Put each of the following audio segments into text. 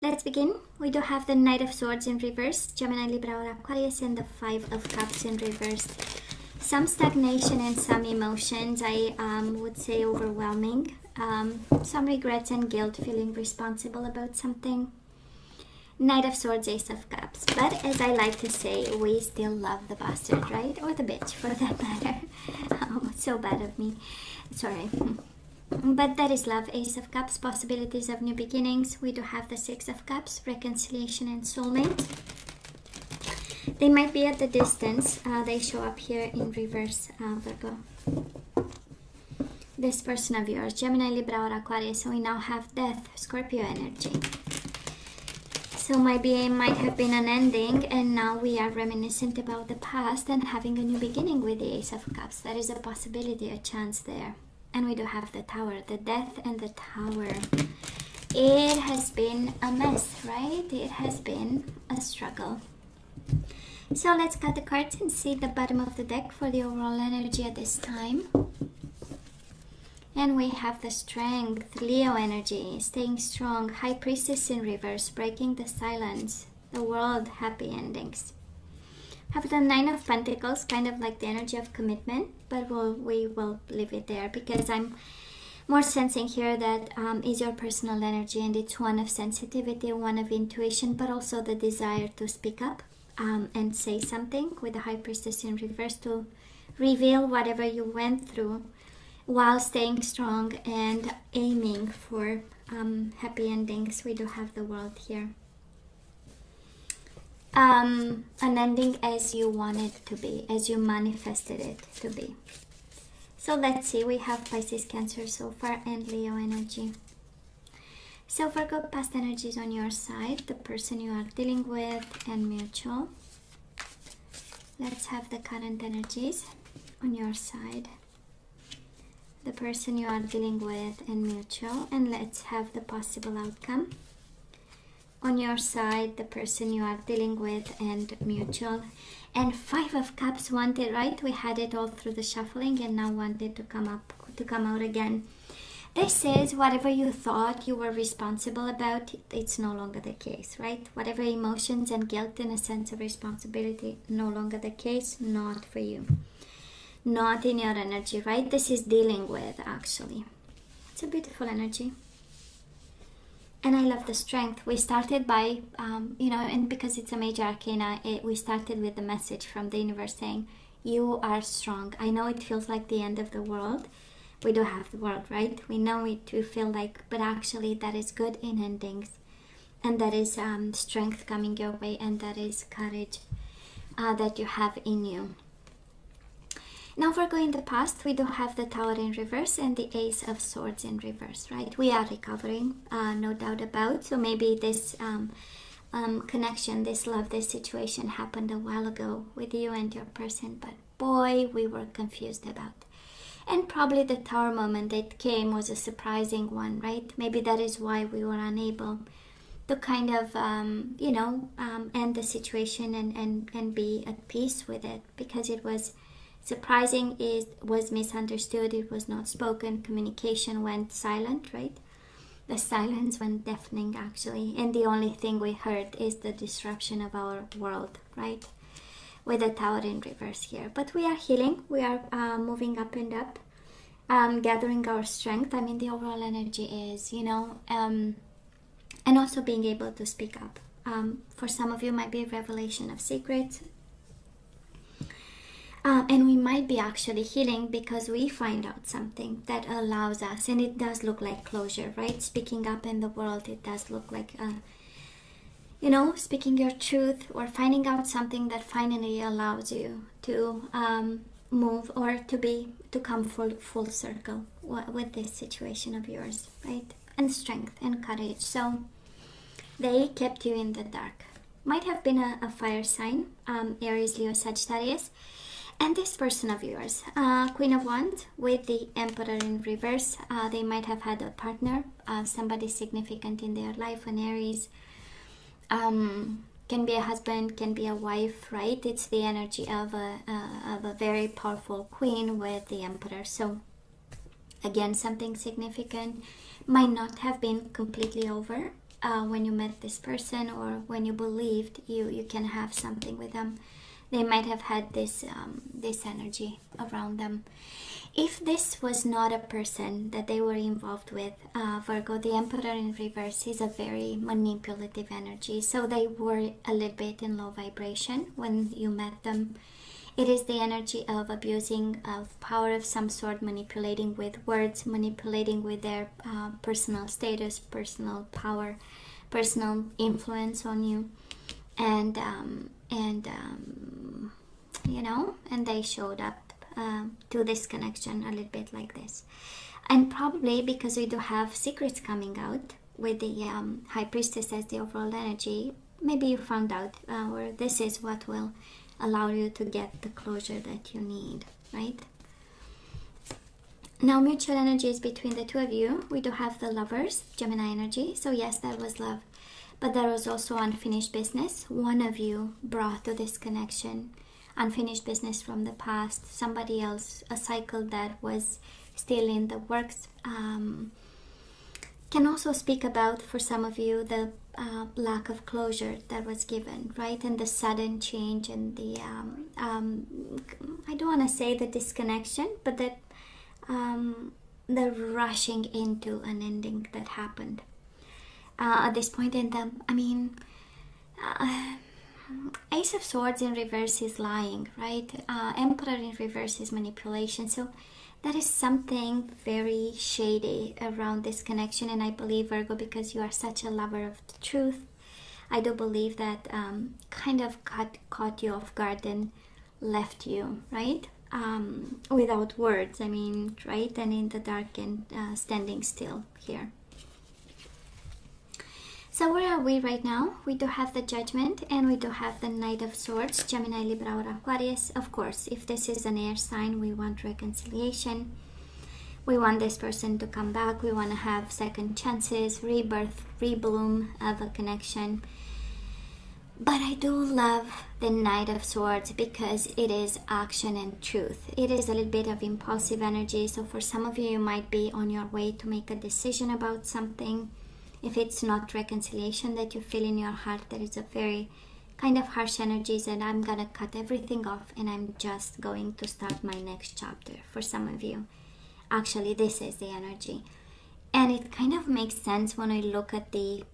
let's begin. We do have the Knight of Swords in reverse, Gemini, Libra, or Aquarius, and the Five of Cups in reverse. Some stagnation and some emotions, I would say overwhelming. Some regrets and guilt, feeling responsible about something. Knight of Swords, Ace of Cups. But as I like to say, we still love the bastard, right? Or the bitch, for that matter. Oh, so bad of me. Sorry. But that is love. Ace of Cups, possibilities of new beginnings. We do have the Six of Cups, reconciliation and soulmate. They might be at the distance. They show up here in reverse, Virgo. This person of yours, Gemini, Libra, or Aquarius. So we now have Death, Scorpio energy. So might have been an ending, and now we are reminiscent about the past and having a new beginning with the Ace of Cups. There is a possibility, a chance there. And we do have the Tower, the Death and the Tower. It has been a mess, right? It has been a struggle. So let's cut the cards and see the bottom of the deck for the overall energy at this time. And we have the Strength, Leo energy, staying strong, High Priestess in reverse, breaking the silence, the World, happy endings. Have the Nine of Pentacles, kind of like the energy of commitment, but we will leave it there because I'm more sensing here that is your personal energy, and it's one of sensitivity, one of intuition, but also the desire to speak up and say something with the High Priestess in reverse, to reveal whatever you went through while staying strong and aiming for happy endings. We do have the World here. An ending as you want it to be, as you manifested it to be. So let's see, we have Pisces, Cancer so far, and Leo energy. So Virgo, past energies on your side, the person you are dealing with, and mutual. Let's have the current energies on your side, the person you are dealing with, and mutual. And let's have the possible outcome. On your side, the person you are dealing with, and mutual. And Five of Cups wanted, right? We had it all through the shuffling and now wanted to come out again. This is whatever you thought you were responsible about, it's no longer the case, right? Whatever emotions and guilt and a sense of responsibility, no longer the case, not for you. Not in your energy, right? This is dealing with, actually. It's a beautiful energy. And I love the Strength. We started by, and because it's a major arcana, we started with the message from the universe saying, you are strong. I know it feels like the end of the world. We do have the world, right? We know it to feel like, but actually that is good in endings. And that is strength coming your way, and that is courage that you have in you. Now Virgo, in the past, we do have the Tower in reverse and the Ace of Swords in reverse, right? We are recovering, no doubt about. So maybe this connection, this love, this situation happened a while ago with you and your person, but boy, we were confused about. And probably the Tower moment that came was a surprising one, right? Maybe that is why we were unable to kind of, end the situation and be at peace with it, because it was surprising, it was misunderstood, it was not spoken, communication went silent, right? The silence went deafening, actually, and the only thing we heard is the disruption of our world, right? With the Tower in reverse here. But we are healing, we are moving up and up, gathering our strength. I mean, the overall energy is, and also being able to speak up. For some of you, might be a revelation of secrets. And we might be actually healing because we find out something that allows us, and it does look like closure, right? Speaking up in the world, it does look like, speaking your truth, or finding out something that finally allows you to move, or to come full circle with this situation of yours, right? And strength and courage. So they kept you in the dark. Might have been a fire sign, Aries, Leo, Sagittarius. And this person of yours, Queen of Wands with the Emperor in reverse, they might have had a partner, somebody significant in their life, an Aries. Can be a husband, can be a wife, right? It's the energy of a very powerful queen with the Emperor. So again, something significant might not have been completely over, when you met this person, or when you believed you can have something with them. They might have had this this energy around them. If this was not a person that they were involved with, Virgo, the Emperor in reverse is a very manipulative energy. So they were a little bit in low vibration when you met them. It is the energy of abusing of power of some sort, manipulating with words, manipulating with their personal status, personal power, personal influence on you. And you know, and they showed up to this connection a little bit like this. And probably because we do have secrets coming out with the High Priestess as the overall energy, maybe you found out, or this is what will allow you to get the closure that you need, right? Now, mutual energy is between the two of you. We do have the Lovers, Gemini energy. So yes, that was love. But there was also unfinished business. One of you brought to this connection unfinished business from the past. Somebody else, a cycle that was still in the works. Can also speak about, for some of you, the lack of closure that was given, right? And the sudden change and the, I don't want to say the disconnection, but that the rushing into an ending that happened. At this point in them, I mean, Ace of Swords in reverse is lying, right? Emperor in reverse is manipulation. So that is something very shady around this connection. And I believe, Virgo, because you are such a lover of the truth, I do believe that kind of caught you off guard and left you, right? Without words, I mean, right? And in the dark and standing still here. So where are we right now? We do have the Judgment and we do have the Knight of Swords, Gemini, Libra, or Aquarius. Of course, if this is an air sign, we want reconciliation. We want this person to come back. We want to have second chances, rebirth, rebloom of a connection. But I do love the Knight of Swords because it is action and truth. It is a little bit of impulsive energy. So for some of you, you might be on your way to make a decision about something. If it's not reconciliation that you feel in your heart, there is a very kind of harsh energies, and I'm gonna cut everything off and I'm just going to start my next chapter. For some of you, actually, this is the energy. And it kind of makes sense when I look at the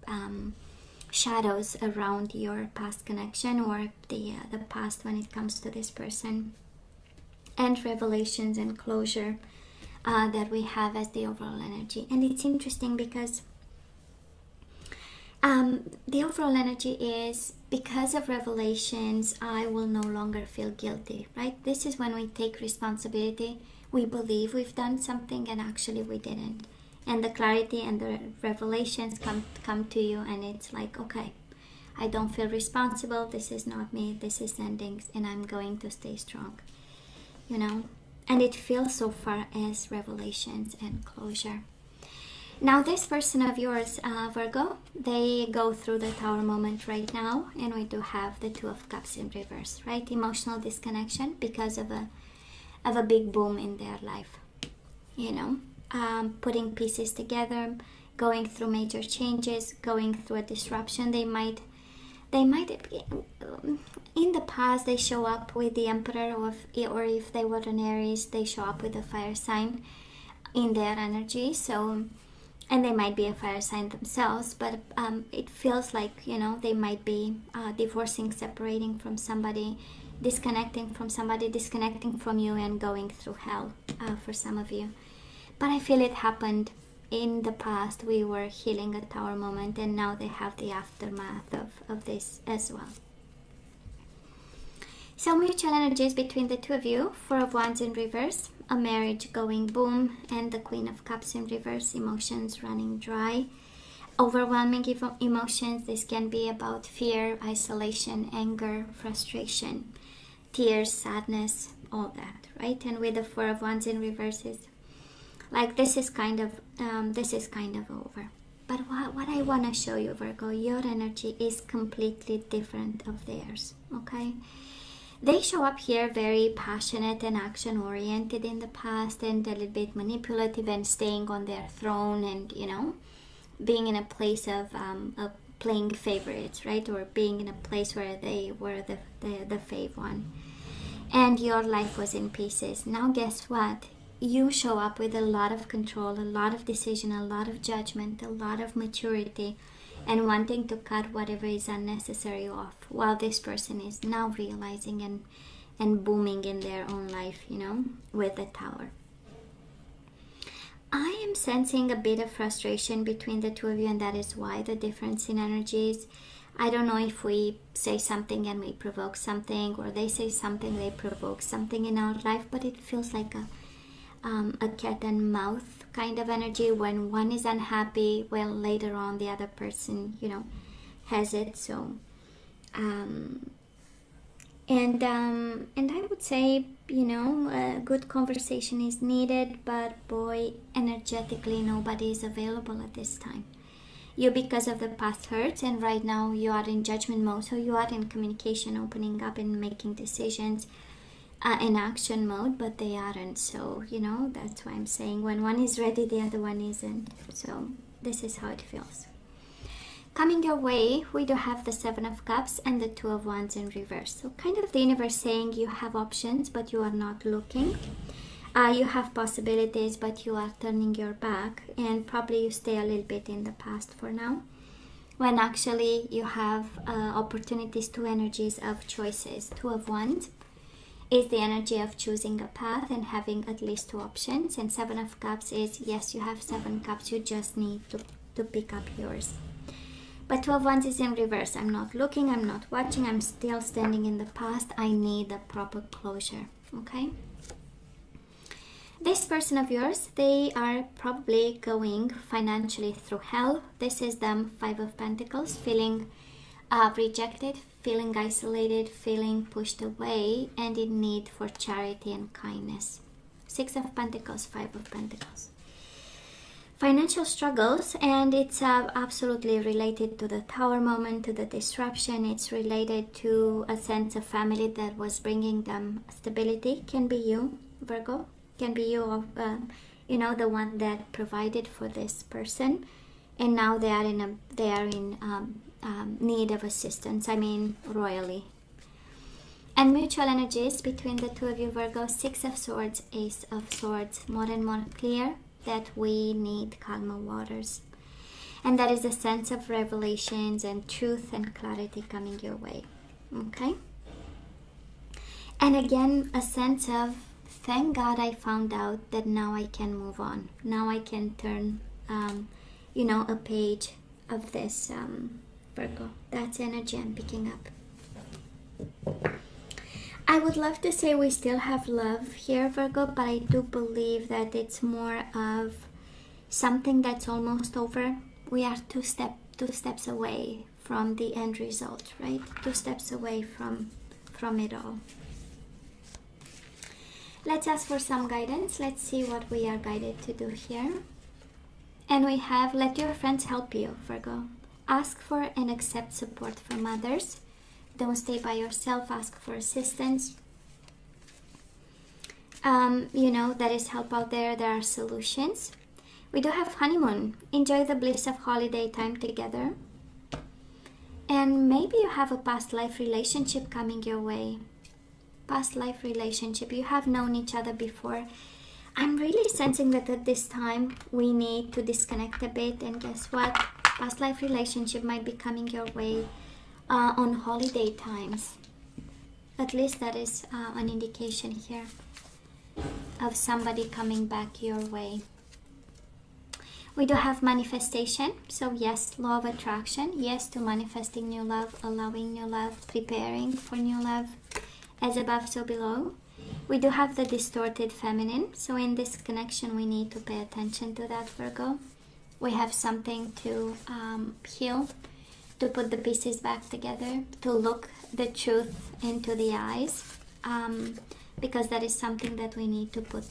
shadows around your past connection, or the past when it comes to this person, and revelations and closure that we have as the overall energy. And it's interesting because the overall energy is, because of revelations, I will no longer feel guilty, right? This is when we take responsibility. We believe we've done something and actually we didn't. And the clarity and the revelations come to you, and it's like, okay, I don't feel responsible. This is not me. This is endings, and I'm going to stay strong, you know? And it feels so far as revelations and closure. Now, this person of yours, Virgo, they go through the Tower moment right now, and we do have the Two of Cups in reverse, right? Emotional disconnection because of a big boom in their life, you know, putting pieces together, going through major changes, going through a disruption. They might in the past they show up with the Emperor, or if they were an Aries, they show up with a fire sign in their energy. So, and they might be a fire sign themselves, but it feels like, you know, they might be divorcing, separating from somebody, disconnecting from somebody, disconnecting from you, and going through hell for some of you. But I feel it happened in the past. We were healing a Tower moment, and now they have the aftermath of this as well. So mutual energies between the two of you. Four of Wands in reverse, a marriage going boom, and the Queen of Cups in reverse, emotions running dry, overwhelming emotions. This can be about fear, isolation, anger, frustration, tears, sadness, all that, right? And with the Four of Wands in reverse, is like this is kind of over. But what I want to show you, Virgo, your energy is completely different of theirs, okay? They show up here very passionate and action-oriented in the past, and a little bit manipulative and staying on their throne, and, you know, being in a place of playing favorites, right? Or being in a place where they were the fave one. And your life was in pieces. Now guess what? You show up with a lot of control, a lot of decision, a lot of judgment, a lot of maturity, and wanting to cut whatever is unnecessary off, while this person is now realizing and booming in their own life, you know, with the Tower. I am sensing a bit of frustration between the two of you, and that is why the difference in energies. I don't know if we say something and we provoke something, or they say something, they provoke something in our life, but it feels like a cat and mouse kind of energy. When one is unhappy, well, later on the other person, you know, has it. So and I would say, you know, a good conversation is needed, but boy, energetically nobody is available at this time. You, because of the past hurts, and right now you are in judgment mode, so you are in communication, opening up and making decisions, in action mode, but they aren't. So, you know, that's why I'm saying when one is ready, the other one isn't. So this is how it feels. Coming your way, we do have the Seven of Cups and the Two of Wands in reverse. So kind of the universe saying you have options, but you are not looking. You have possibilities, but you are turning your back, and probably you stay a little bit in the past for now, when actually you have opportunities, two energies of choices. Two of Wands is the energy of choosing a path and having at least two options, and Seven of Cups is, yes, you have 7 cups, you just need to pick up yours. But Two of Wands is in reverse. I'm not looking, I'm not watching, I'm still standing in the past. I need a proper closure, okay? This person of yours, they are probably going financially through hell. This is them, 5 of Pentacles, feeling rejected, feeling isolated, feeling pushed away, and in need for charity and kindness. 6 of Pentacles, 5 of Pentacles. Financial struggles, and it's absolutely related to the Tower moment, to the disruption. It's related to a sense of family that was bringing them stability. Can be you, Virgo. Can be you, you know, the one that provided for this person, and now they are in need of assistance. I mean, royally. And mutual energies between the two of you, Virgo. 6 of Swords, Ace of Swords. More and more clear that we need calmer waters, and that is a sense of revelations and truth and clarity coming your way. Okay. And again, a sense of, thank God I found out that now I can move on. Now I can turn, you know, a page of this, Virgo. That's energy I'm picking up. I would love to say we still have love here, Virgo, but I do believe that it's more of something that's almost over. We are two steps away from the end result, right? 2 steps away from it all. Let's ask for some guidance. Let's see what we are guided to do here. And we have, let your friends help you, Virgo. Ask for and accept support from others. Don't stay by yourself. Ask for assistance. You know, there is help out there. There are solutions. We do have honeymoon. Enjoy the bliss of holiday time together. And maybe you have a past life relationship coming your way. Past life relationship. You have known each other before. I'm really sensing that at this time we need to disconnect a bit. And guess what? Past life relationship might be coming your way on holiday times. At least that is an indication here of somebody coming back your way. We do have manifestation. So yes, law of attraction. Yes to manifesting new love, allowing new love, preparing for new love. As above, so below. We do have the distorted feminine. So in this connection, we need to pay attention to that, Virgo. We have something to heal, to put the pieces back together, to look the truth into the eyes, because that is something that we need to put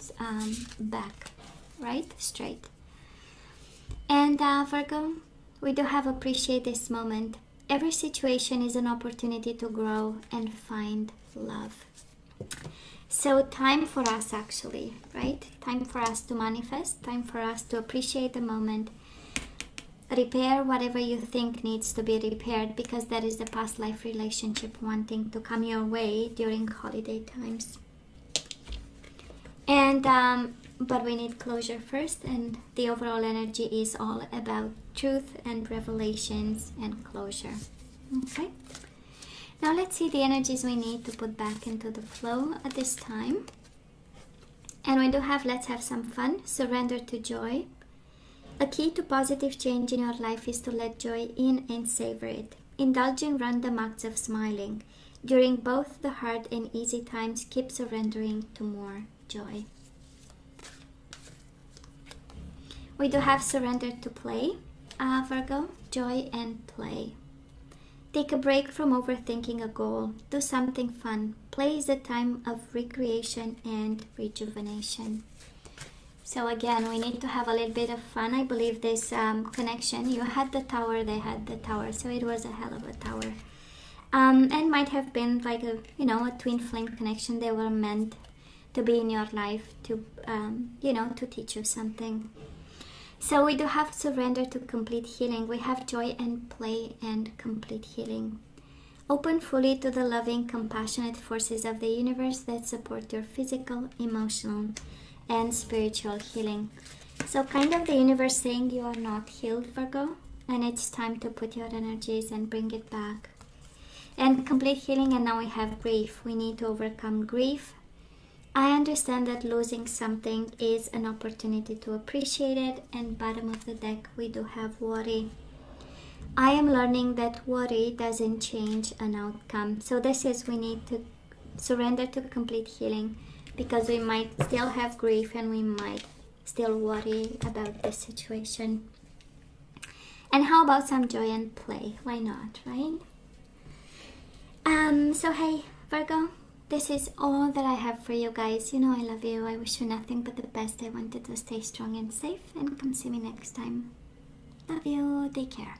back, right? Straight. And Virgo, we do have appreciate this moment. Every situation is an opportunity to grow and find love. So time for us actually, right? Time for us to manifest, time for us to appreciate the moment. repair whatever you think needs to be repaired, because there is a past life relationship wanting to come your way during holiday times. And but we need closure first, and the overall energy is all about truth and revelations and closure. Okay, now let's see the energies we need to put back into the flow at this time. And we do have let's have some fun, surrender to joy. A key to positive change in your life is to let joy in and savor it. Indulge in random acts of smiling. During both the hard and easy times, keep surrendering to more joy. We do have surrender to play, Virgo, joy and play. Take a break from overthinking a goal. Do something fun. Play is a time of recreation and rejuvenation. So again, we need to have a little bit of fun. I believe this connection, you had the tower, they had the tower, so it was a hell of a tower. And might have been like a, a twin flame connection. They were meant to be in your life to, to teach you something. So we do have surrender to complete healing. We have joy and play and complete healing. Open fully to the loving, compassionate forces of the universe that support your physical, emotional, and spiritual healing. So kind of the universe saying you are not healed, Virgo, and it's time to put your energies and bring it back. And complete healing, and now we have grief. We need to overcome grief. I understand that losing something is an opportunity to appreciate it. And bottom of the deck, we do have worry. I am learning that worry doesn't change an outcome. So this is, we need to surrender to complete healing, because we might still have grief and we might still worry about this situation. And how about some joy and play? Why not, right? So hey, Virgo, this is all that I have for you guys. I love you. I wish you nothing but the best. I wanted to stay strong and safe, and come see me next time. Love you. Take care.